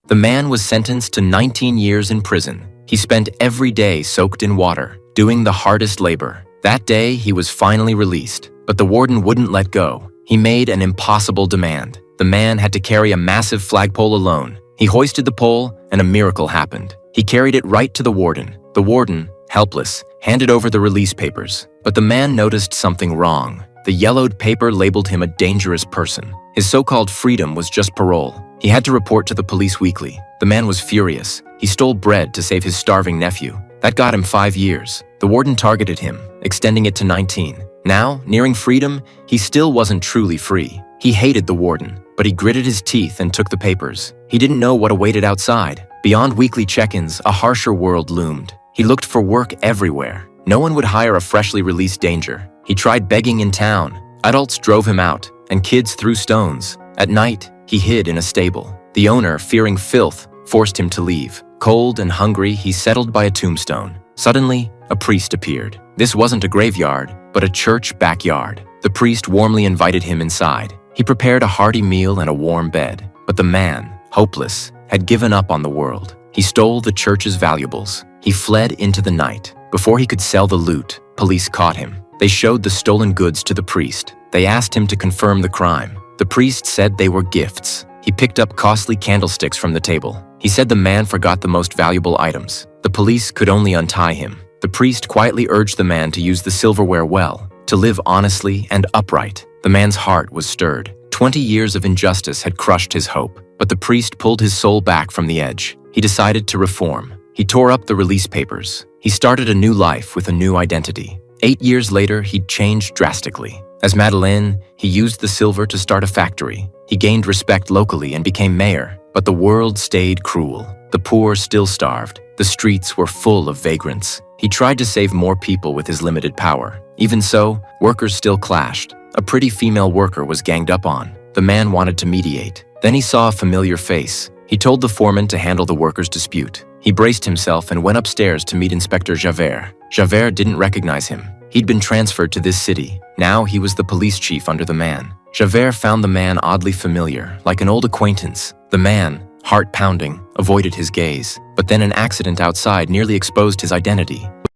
The man was sentenced to 19 years in prison. He spent every day soaked in water, doing the hardest labor. That day, he was finally released, but the warden wouldn't let go. He made an impossible demand. The man had to carry a massive flagpole alone. He hoisted the pole, and a miracle happened. He carried it right to the warden. The warden, helpless, handed over the release papers. But the man noticed something wrong. The yellowed paper labeled him a dangerous person. His so-called freedom was just parole. He had to report to the police weekly. The man was furious. He stole bread to save his starving nephew. That got him 5 years. The warden targeted him, extending it to 19. Now, nearing freedom, he still wasn't truly free. He hated the warden, but he gritted his teeth and took the papers. He didn't know what awaited outside. Beyond weekly check-ins, a harsher world loomed. He looked for work everywhere. No one would hire a freshly released danger. He tried begging in town. Adults drove him out, and kids threw stones. At night, he hid in a stable. The owner, fearing filth, forced him to leave. Cold and hungry, he settled by a tombstone. Suddenly, a priest appeared. This wasn't a graveyard, but a church backyard. The priest warmly invited him inside. He prepared a hearty meal and a warm bed. But the man, hopeless, had given up on the world. He stole the church's valuables. He fled into the night. Before he could sell the loot, police caught him. They showed the stolen goods to the priest. They asked him to confirm the crime. The priest said they were gifts. He picked up costly candlesticks from the table. He said the man forgot the most valuable items. The police could only untie him. The priest quietly urged the man to use the silverware well, to live honestly and upright. The man's heart was stirred. 20 years of injustice had crushed his hope, but the priest pulled his soul back from the edge. He decided to reform. He tore up the release papers. He started a new life with a new identity. 8 years later, he'd changed drastically. As Madeleine, he used the silver to start a factory. He gained respect locally and became mayor. But the world stayed cruel. The poor still starved. The streets were full of vagrants. He tried to save more people with his limited power. Even so, workers still clashed. A pretty female worker was ganged up on. The man wanted to mediate. Then he saw a familiar face. He told the foreman to handle the workers' dispute. He braced himself and went upstairs to meet Inspector Javert. Javert didn't recognize him. He'd been transferred to this city. Now he was the police chief under the man. Javert found the man oddly familiar, like an old acquaintance. The man, heart pounding, avoided his gaze. But then an accident outside nearly exposed his identity.